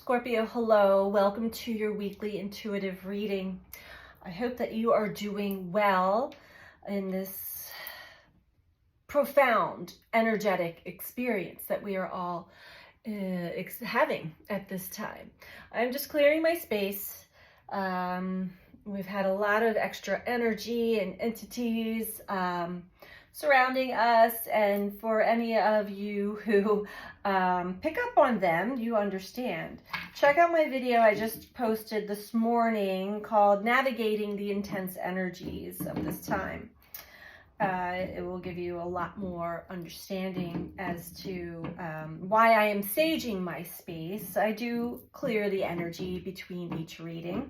Scorpio, hello. Welcome to your weekly intuitive reading. I hope that you are doing well in this profound, energetic experience that we are all having at this time. I'm just clearing my space. We've had a lot of extra energy and entities surrounding us, and for any of you who pick up on them, you understand. Check out my video I just posted this morning called Navigating the Intense Energies of This Time. It will give you a lot more understanding as to why I am saging my space. I do clear the energy between each reading.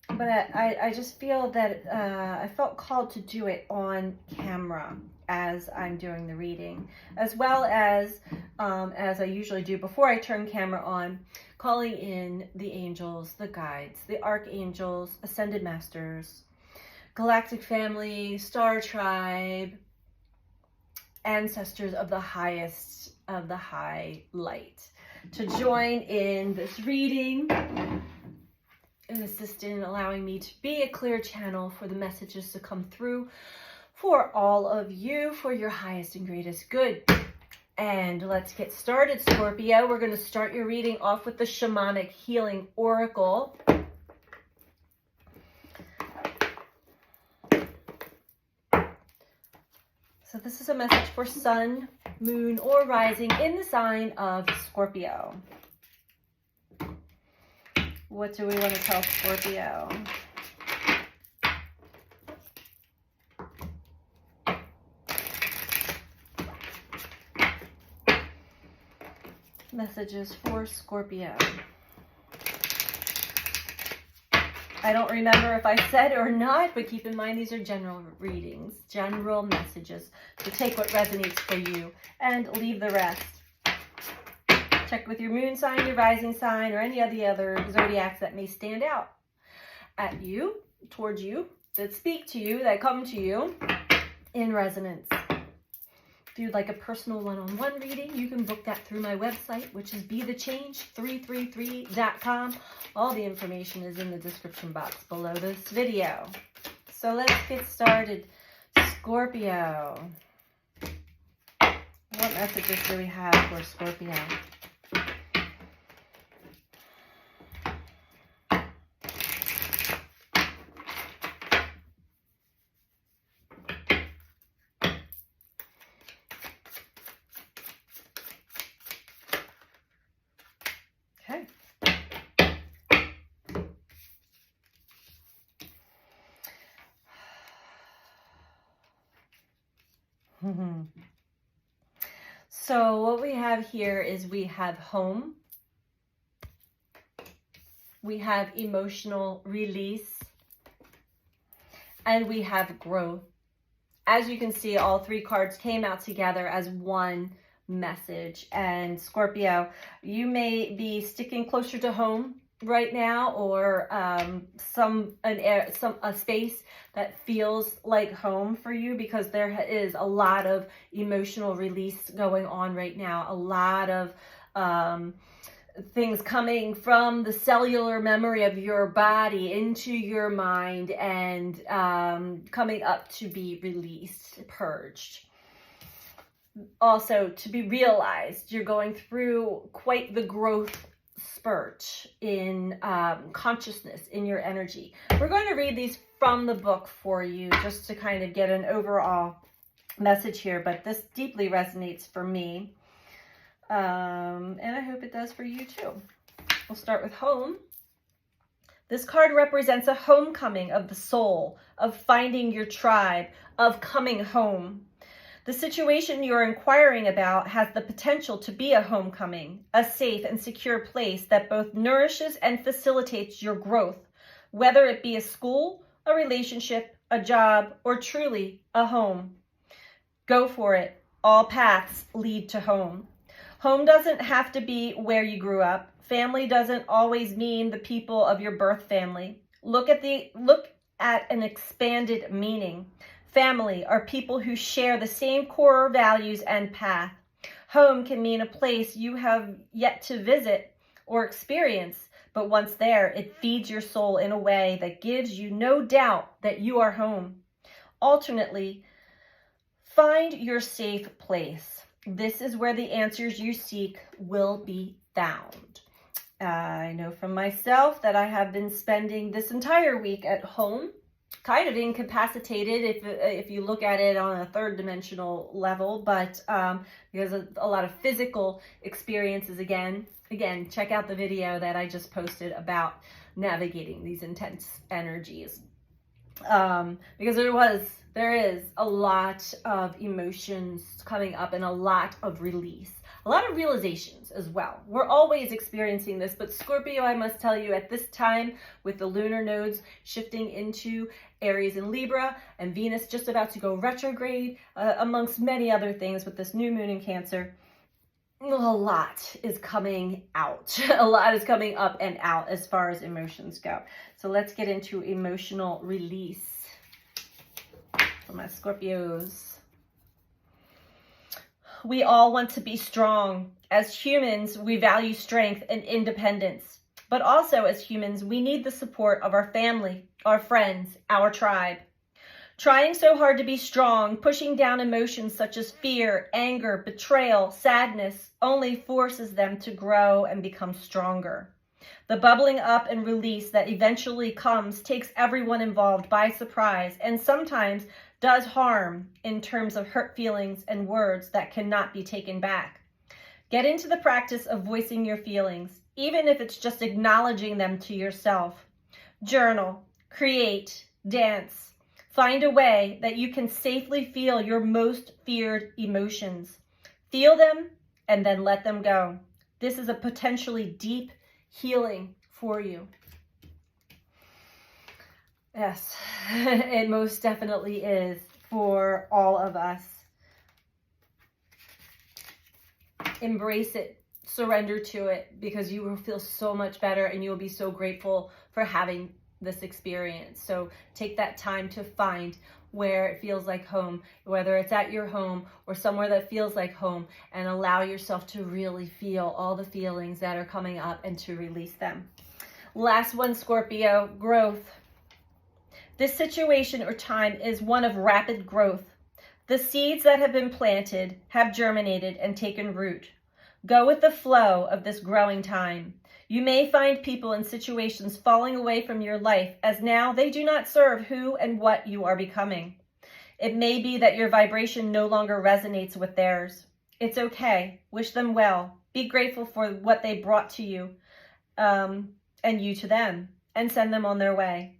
But I just feel that I felt called to do it on camera as I'm doing the reading, as well as I usually do before I turn camera on, calling in the angels, the guides, the archangels, ascended masters, galactic family, star tribe, ancestors of the highest of the high light to join in this reading and assist in allowing me to be a clear channel for the messages to come through for all of you, for your highest and greatest good. And let's get started, Scorpio. We're going to start your reading off with the Shamanic Healing Oracle. So this is a message for Sun, Moon, or Rising in the sign of Scorpio. What do we want to tell Scorpio? Messages for Scorpio. I don't remember if I said or not, but keep in mind these are general readings, general messages. So take what resonates for you and leave the rest. Check with your moon sign, your rising sign, or any of the other zodiacs that may stand out at you, towards you, that speak to you, that come to you in resonance. If you'd like a personal one-on-one reading, you can book that through my website, which is BeTheChange333.com. All the information is in the description box below this video. So let's get started. Scorpio. What messages do we have for Scorpio? Okay. So what we have here is we have home, we have emotional release, and we have growth. As you can see, all three cards came out together as one message. And Scorpio, you may be sticking closer to home right now, or a space that feels like home for you, because there is a lot of emotional release going on right now. A lot of things coming from the cellular memory of your body into your mind and coming up to be released, purged. Also, to be realized, you're going through quite the growth spurt in consciousness, in your energy. We're going to read these from the book for you just to kind of get an overall message here, but this deeply resonates for me. And I hope it does for you too. We'll start with home. This card represents a homecoming of the soul, of finding your tribe, of coming home. The situation you're inquiring about has the potential to be a homecoming, a safe and secure place that both nourishes and facilitates your growth, whether it be a school, a relationship, a job, or truly a home. Go for it. All paths lead to home. Home doesn't have to be where you grew up. Family doesn't always mean the people of your birth family. Look at an expanded meaning. Family are people who share the same core values and path. Home can mean a place you have yet to visit or experience, but once there, it feeds your soul in a way that gives you no doubt that you are home. Alternately, find your safe place. This is where the answers you seek will be found. I know from myself that I have been spending this entire week at home, kind of incapacitated if you look at it on a third dimensional level, but because of a lot of physical experiences again, check out the video that I just posted about navigating these intense energies. Because there is a lot of emotions coming up and a lot of release, a lot of realizations as well. We're always experiencing this, but Scorpio, I must tell you, at this time, with the lunar nodes shifting into Aries and Libra, and Venus just about to go retrograde, amongst many other things with this new moon in Cancer, a lot is coming out. A lot is coming up and out as far as emotions go. So let's get into emotional release for my Scorpios. We all want to be strong. As humans, we value strength and independence. But also as humans, we need the support of our family, our friends, our tribe. Trying so hard to be strong, pushing down emotions such as fear, anger, betrayal, sadness, only forces them to grow and become stronger. The bubbling up and release that eventually comes takes everyone involved by surprise and sometimes does harm in terms of hurt feelings and words that cannot be taken back. Get into the practice of voicing your feelings, even if it's just acknowledging them to yourself. Journal, create, dance. Find a way that you can safely feel your most feared emotions. Feel them and then let them go. This is a potentially deep healing for you. Yes, it most definitely is for all of us. Embrace it, surrender to it, because you will feel so much better and you'll be so grateful for having this experience. So take that time to find where it feels like home, whether it's at your home or somewhere that feels like home, and allow yourself to really feel all the feelings that are coming up and to release them. Last one, Scorpio, growth. This situation or time is one of rapid growth. The seeds that have been planted have germinated and taken root. Go with the flow of this growing time. You may find people and situations falling away from your life as now they do not serve who and what you are becoming. It may be that your vibration no longer resonates with theirs. It's okay. Wish them well. Be grateful for what they brought to you, and you to them, and send them on their way.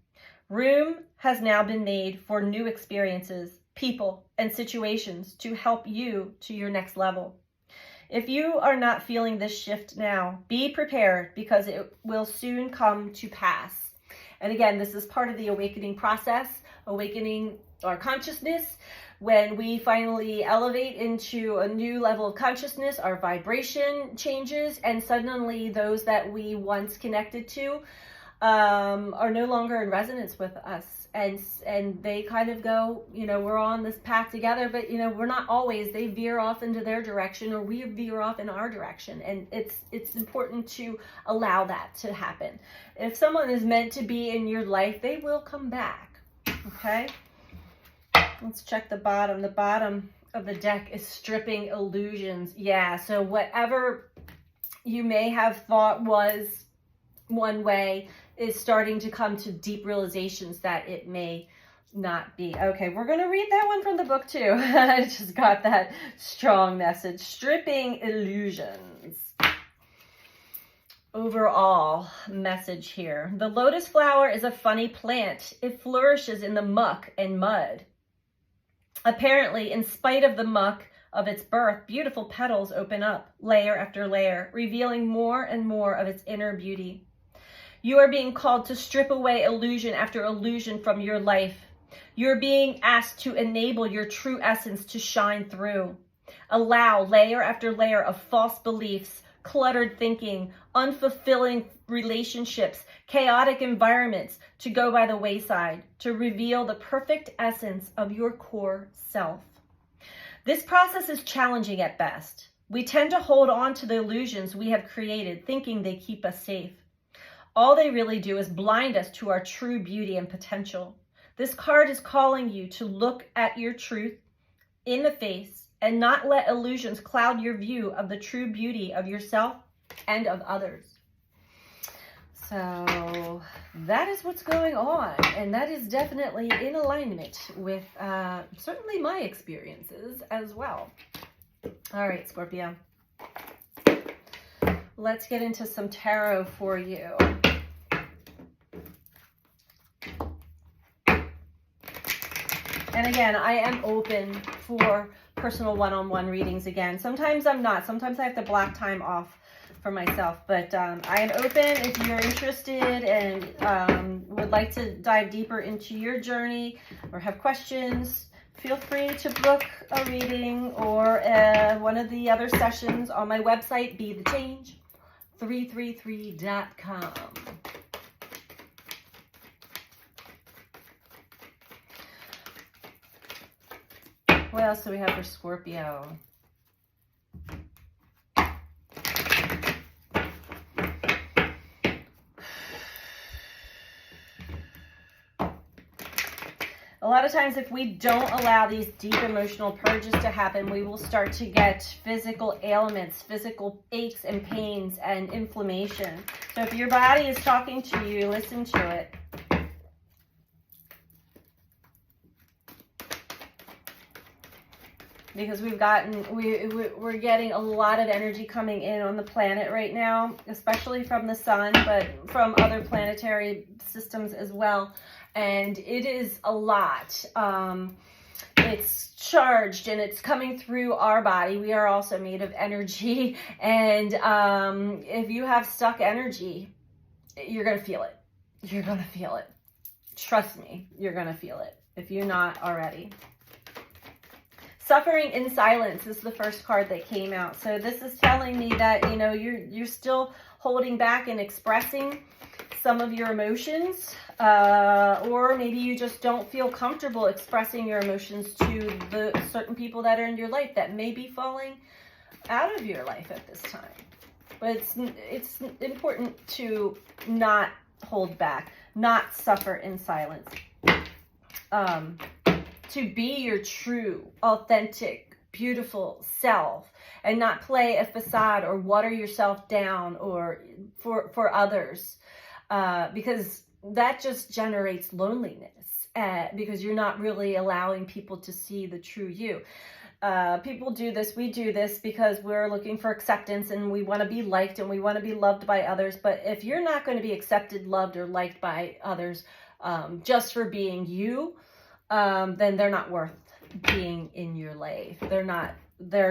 Room has now been made for new experiences, people, and situations to help you to your next level. If you are not feeling this shift now, be prepared because it will soon come to pass. And again, this is part of the awakening process, awakening our consciousness. When we finally elevate into a new level of consciousness, our vibration changes, and suddenly those that we once connected to are no longer in resonance with us. And they kind of go, we're on this path together, but we're not always. They veer off into their direction, or we veer off in our direction. And it's important to allow that to happen. If someone is meant to be in your life, they will come back. Okay? Let's check the bottom. The bottom of the deck is stripping illusions. Yeah, so whatever you may have thought was one way is starting to come to deep realizations that it may not be. Okay, we're going to read that one from the book too. I just got that strong message. Stripping illusions. Overall message here. The lotus flower is a funny plant. It flourishes in the muck and mud. Apparently, in spite of the muck of its birth, beautiful petals open up, layer after layer, revealing more and more of its inner beauty. You are being called to strip away illusion after illusion from your life. You're being asked to enable your true essence to shine through. Allow layer after layer of false beliefs, cluttered thinking, unfulfilling relationships, chaotic environments to go by the wayside, to reveal the perfect essence of your core self. This process is challenging at best. We tend to hold on to the illusions we have created, thinking they keep us safe. All they really do is blind us to our true beauty and potential. This card is calling you to look at your truth in the face and not let illusions cloud your view of the true beauty of yourself and of others. So that is what's going on, and that is definitely in alignment with certainly my experiences as well. All right, Scorpio. Let's get into some tarot for you. And again, I am open for personal one-on-one readings again. Sometimes I'm not. Sometimes I have to block time off for myself. But I am open if you're interested and would like to dive deeper into your journey or have questions. Feel free to book a reading or one of the other sessions on my website, BeTheChange333.com. What else do we have for Scorpio? A lot of times if we don't allow these deep emotional purges to happen, we will start to get physical ailments, physical aches and pains and inflammation. So if your body is talking to you, listen to it. Because we're getting a lot of energy coming in on the planet right now, especially from the sun, but from other planetary systems as well. And it is a lot. It's charged and it's coming through our body. We are also made of energy. And if you have stuck energy, you're going to feel it. You're going to feel it. Trust me, you're going to feel it if you're not already. Suffering in silence is the first card that came out. So this is telling me that, you know, you're still holding back and expressing some of your emotions, or maybe you just don't feel comfortable expressing your emotions to the certain people that are in your life that may be falling out of your life at this time. But it's important to not hold back, not suffer in silence. To be your true, authentic, beautiful self and not play a facade or water yourself down or for others, because that just generates loneliness, because you're not really allowing people to see the true you. People do this, we do this because we're looking for acceptance and we want to be liked and we want to be loved by others. But if you're not going to be accepted, loved, or liked by others just for being you, then they're not worth being in your life. They're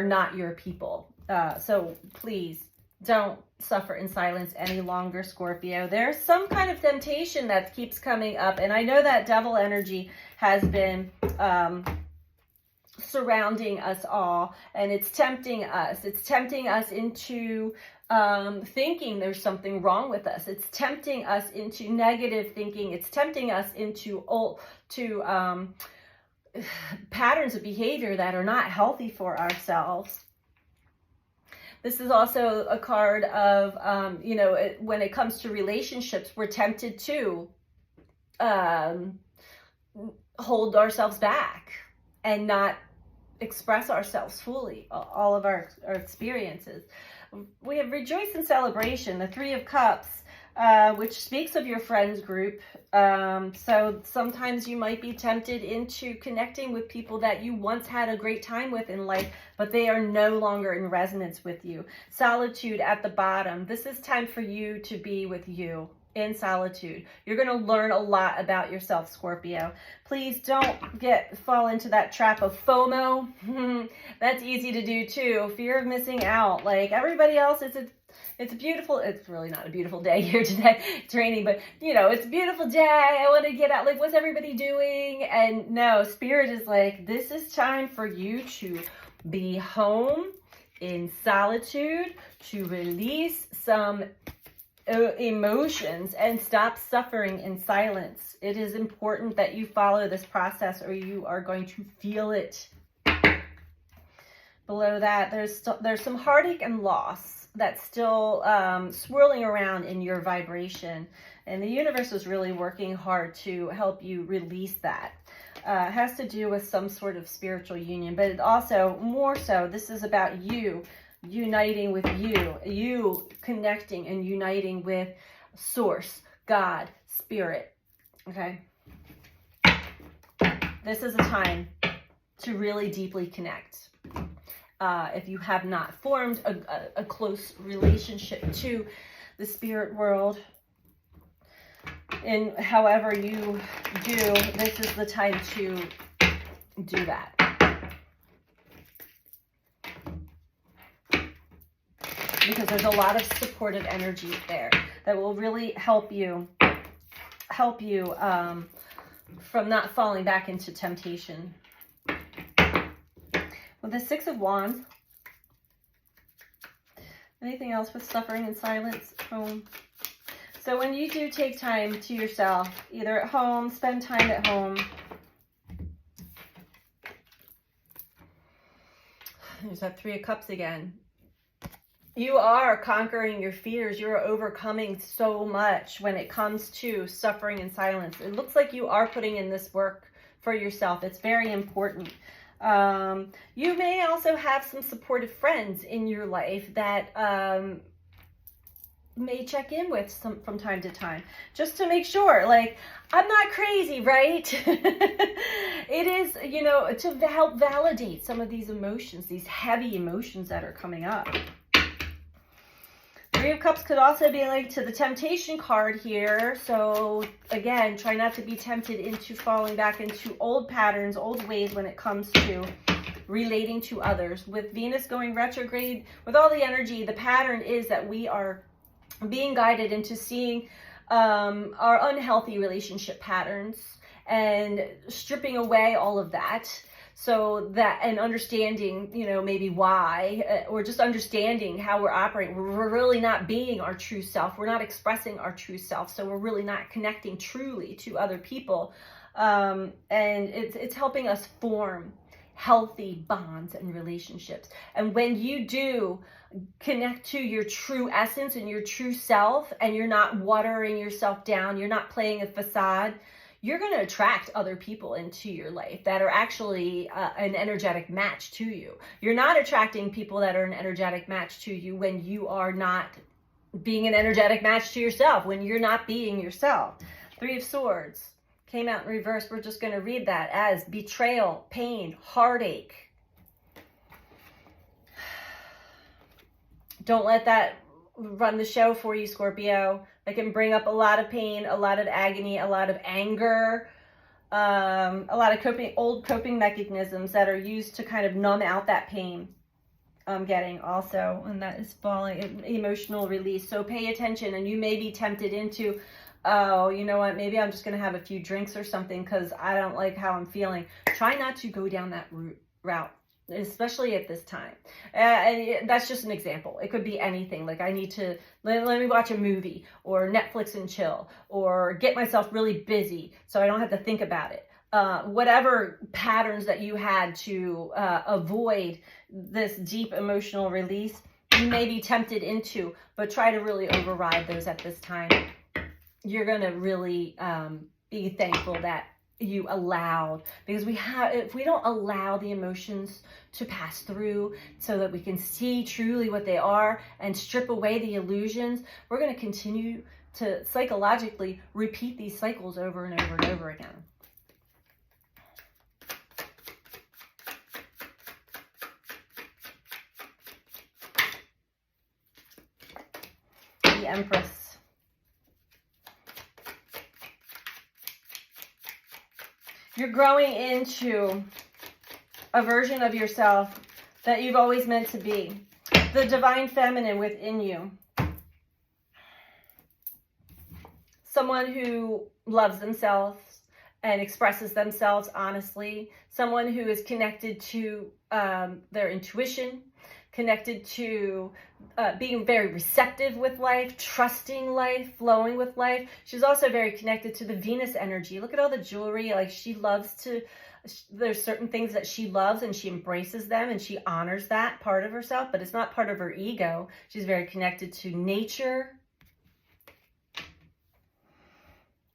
not your people. So please don't suffer in silence any longer, Scorpio. There's some kind of temptation that keeps coming up, and I know that devil energy has been surrounding us all, and it's tempting us. It's tempting us into thinking there's something wrong with us. It's tempting us into negative thinking. It's tempting us into patterns of behavior that are not healthy for ourselves. This is also a card of, when it comes to relationships, we're tempted to hold ourselves back and not express ourselves fully, all of our experiences. We have Rejoice in Celebration, the Three of Cups, which speaks of your friends group. So sometimes you might be tempted into connecting with people that you once had a great time with in life, but they are no longer in resonance with you. Solitude at the bottom. This is time for you to be with you in solitude. You're going to learn a lot about yourself, Scorpio. Please don't fall into that trap of FOMO. That's easy to do too. Fear of missing out. Like everybody else, it's beautiful. It's really not a beautiful day here today. It's raining, but it's a beautiful day. I want to get out. Like, what's everybody doing? And no, Spirit is like, this is time for you to be home in solitude, to release some emotions and stop suffering in silence. It is important that you follow this process or you are going to feel it. Below that, there's some heartache and loss that's still swirling around in your vibration. And the universe is really working hard to help you release that. It has to do with some sort of spiritual union, but it also, more so, this is about you uniting with you connecting and uniting with Source, God, Spirit, okay? This is a time to really deeply connect. If you have not formed a close relationship to the spirit world, and however you do, this is the time to do that. Because there's a lot of supportive energy there that will really help you from not falling back into temptation. With the Six of Wands, anything else with suffering and silence? Home. So when you do take time to yourself, either at home, spend time at home. There's that Three of Cups again. You are conquering your fears. You're overcoming so much when it comes to suffering and silence. It looks like you are putting in this work for yourself. It's very important. You may also have some supportive friends in your life that may check in with from time to time, just to make sure, like, I'm not crazy, right? It is, you know, to help validate some of these emotions, these heavy emotions that are coming up. Three of Cups could also be linked to the temptation card here. So again, try not to be tempted into falling back into old patterns, old ways when it comes to relating to others. With Venus going retrograde, with all the energy, the pattern is that we are being guided into seeing our unhealthy relationship patterns and stripping away all of that. So that, and understanding, you know, maybe why, or just understanding how we're operating. We're really not being our true self. We're not expressing our true self. So we're really not connecting truly to other people. And it's helping us form healthy bonds and relationships. And when you do connect to your true essence and your true self, and you're not watering yourself down, you're not playing a facade, you're going to attract other people into your life that are actually an energetic match to you. You're not attracting people that are an energetic match to you when you are not being an energetic match to yourself, when you're not being yourself. Three of Swords came out in reverse. We're just going to read that as betrayal, pain, heartache. Don't let that run the show for you, Scorpio. That can bring up a lot of pain, a lot of agony, a lot of anger, a lot of old coping mechanisms that are used to kind of numb out that pain. I'm getting also, and that is falling, emotional release. So pay attention, and you may be tempted into, oh, you know what, maybe I'm just going to have a few drinks or something because I don't like how I'm feeling. Try not to go down that route, especially at this time. And that's just an example. It could be anything. Like, I need to, let me watch a movie, or Netflix and chill, or get myself really busy so I don't have to think about it. Whatever patterns that you had to avoid this deep emotional release, you may be tempted into, but try to really override those at this time. You're going to really be thankful that you allowed, because if we don't allow the emotions to pass through so that we can see truly what they are and strip away the illusions, we're going to continue to psychologically repeat these cycles over and over and over again. The Empress. You're growing into a version of yourself that you've always meant to be. The divine feminine within you. Someone who loves themselves and expresses themselves honestly. Someone who is connected to their intuition, connected to being very receptive with life, trusting life, flowing with life. She's also very connected to the Venus energy. Look at all the jewelry. Like, she loves to There's certain things that she loves and she embraces them and she honors that part of herself, but it's not part of her ego. She's very connected to nature.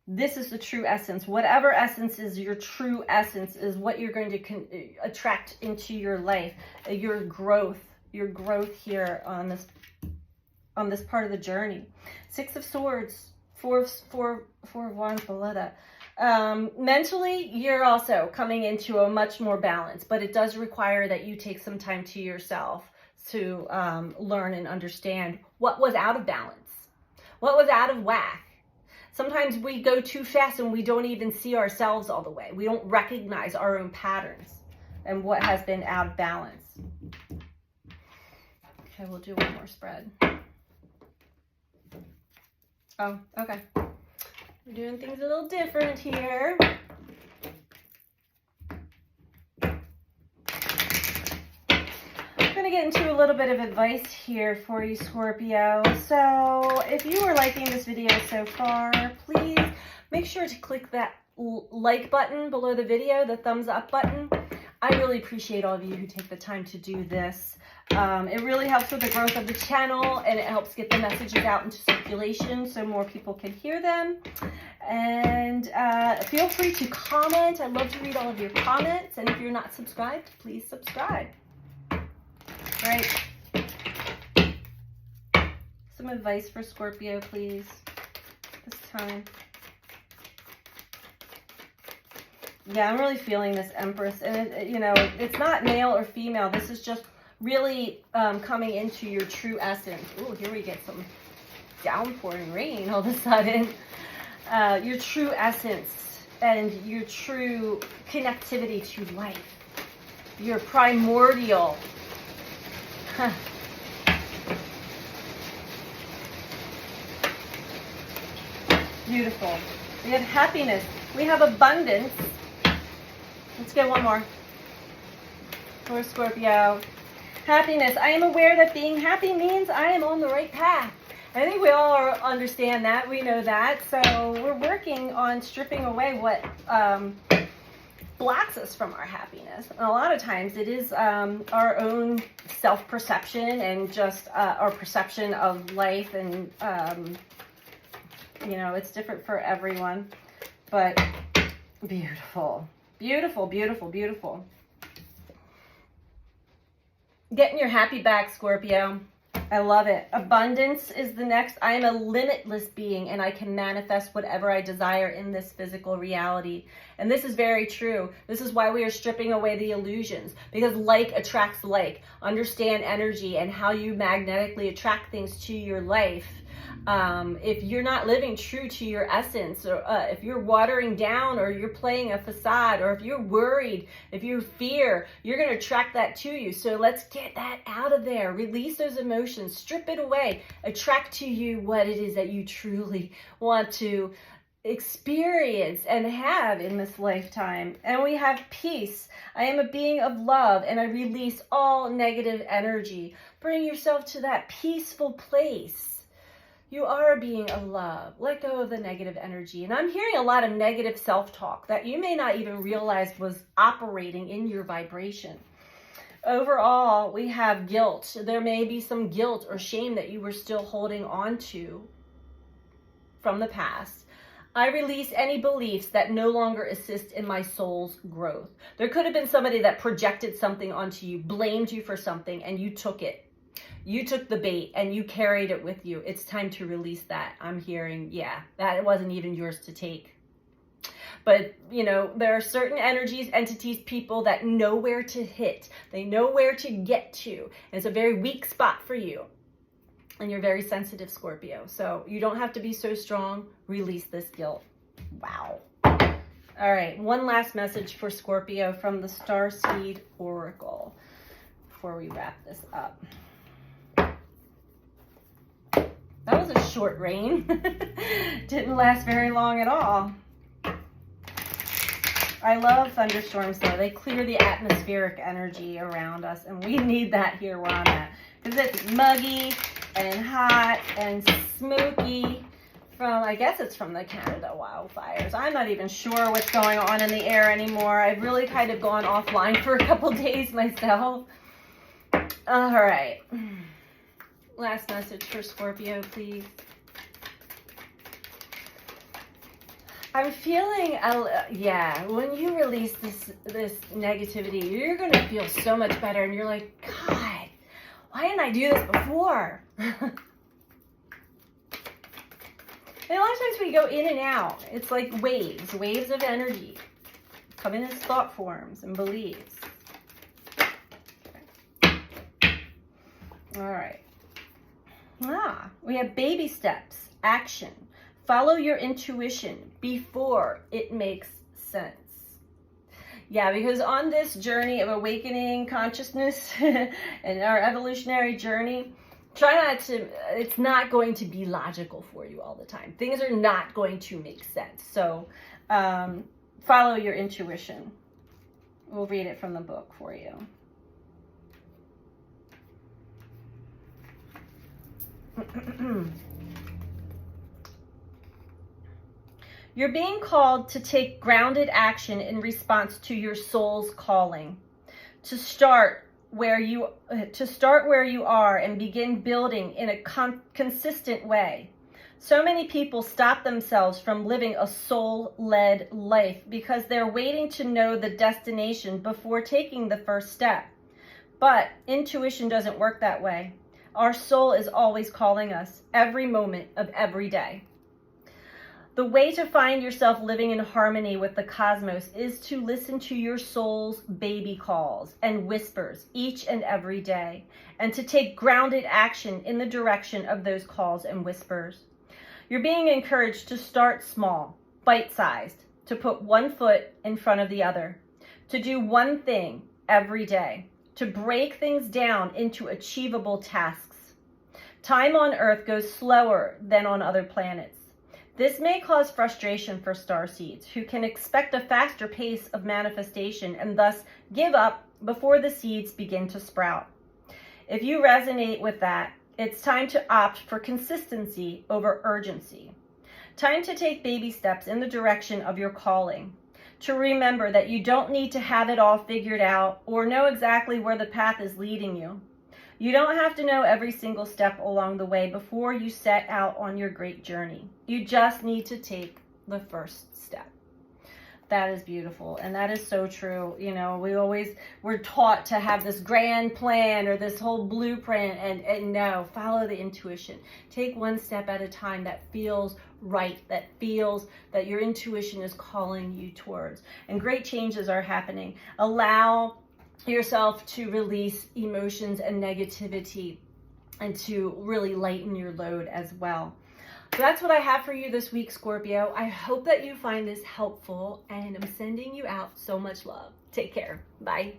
This is the true essence. Whatever essence is your true essence is what you're going to attract into your life. Your growth here on this part of the journey. 6 of Swords, four of Wands below that. Mentally, you're also coming into a much more balance, but it does require that you take some time to yourself to learn and understand what was out of balance, what was out of whack. Sometimes we go too fast and we don't even see ourselves all the way. We don't recognize our own patterns and what has been out of balance. Okay, we'll do one more spread. Oh, okay. We're doing things a little different here. I'm going to get into a little bit of advice here for you, Scorpio. So if you are liking this video so far, please make sure to click that like button below the video, the thumbs up button. I really appreciate all of you who take the time to do this. It really helps with the growth of the channel, and it helps get the messages out into circulation so more people can hear them. And feel free to comment. I love to read all of your comments. And if you're not subscribed, please subscribe. Right. Some advice for Scorpio, please, this time. Yeah, I'm really feeling this Empress. And, it's not male or female. This is just really coming into your true essence. Ooh, here we get some downpouring rain all of a sudden. Your true essence and your true connectivity to life. Your primordial. Beautiful. We have happiness. We have abundance. Let's get one more. For Scorpio. Happiness. I am aware that being happy means I am on the right path. I think we all understand that. We know that. So we're working on stripping away what blocks us from our happiness. And a lot of times it is our own self-perception and just our perception of life. And, it's different for everyone. But beautiful. Beautiful, beautiful, beautiful. Getting your happy back, Scorpio. I love it. Abundance is the next. I am a limitless being and I can manifest whatever I desire in this physical reality. And this is very true. This is why we are stripping away the illusions, because like attracts like. Understand energy and how you magnetically attract things to your life. If you're not living true to your essence, or if you're watering down, or you're playing a facade, or if you're worried, if you fear, you're going to attract that to you. So let's get that out of there. Release those emotions, strip it away, attract to you what it is that you truly want to experience and have in this lifetime. And we have peace. I am a being of love and I release all negative energy. Bring yourself to that peaceful place. You are a being of love. Let go of the negative energy. And I'm hearing a lot of negative self-talk that you may not even realize was operating in your vibration. Overall, we have guilt. There may be some guilt or shame that you were still holding on to from the past. I release any beliefs that no longer assist in my soul's growth. There could have been somebody that projected something onto you, blamed you for something, and you took it. You took the bait and you carried it with you. It's time to release that. I'm hearing, yeah, that wasn't even yours to take. But, there are certain energies, entities, people that know where to hit. They know where to get to. And it's a very weak spot for you. And you're very sensitive, Scorpio. So you don't have to be so strong. Release this guilt. Wow. All right. One last message for Scorpio from the Starseed Oracle before we wrap this up. That was a short rain. Didn't last very long at all. I love thunderstorms though. They clear the atmospheric energy around us, and we need that here where I'm at. Because it's muggy and hot and smoky from, I guess it's from the Canada wildfires. I'm not even sure what's going on in the air anymore. I've really kind of gone offline for a couple days myself. All right. Last message for Scorpio, please. I'm feeling, yeah, when you release this negativity, you're going to feel so much better. And you're like, God, why didn't I do this before? And a lot of times we go in and out. It's like waves of energy. Come in as thought forms and beliefs. Okay. All right. We have baby steps, action. Follow your intuition before it makes sense. Yeah, because on this journey of awakening consciousness and our evolutionary journey, try not to, it's not going to be logical for you all the time. Things are not going to make sense. So follow your intuition. We'll read it from the book for you. You're being called to take grounded action in response to your soul's calling. To start where you are and begin building in a consistent way. So many people stop themselves from living a soul-led life because they're waiting to know the destination before taking the first step. But intuition doesn't work that way. Our soul is always calling us every moment of every day. The way to find yourself living in harmony with the cosmos is to listen to your soul's baby calls and whispers each and every day, and to take grounded action in the direction of those calls and whispers. You're being encouraged to start small, bite-sized, to put one foot in front of the other, to do one thing every day, to break things down into achievable tasks. Time on Earth goes slower than on other planets. This may cause frustration for starseeds who can expect a faster pace of manifestation and thus give up before the seeds begin to sprout. If you resonate with that, it's time to opt for consistency over urgency. Time to take baby steps in the direction of your calling. To remember that you don't need to have it all figured out or know exactly where the path is leading you. You don't have to know every single step along the way before you set out on your great journey. You just need to take the first step. That is beautiful. And that is so true. You know, we're taught to have this grand plan or this whole blueprint and no, follow the intuition. Take one step at a time that feels right, that feels that your intuition is calling you towards. And great changes are happening. Allow yourself to release emotions and negativity and to really lighten your load as well. So that's what I have for you this week, Scorpio. I hope that you find this helpful, and I'm sending you out so much love. Take care. Bye.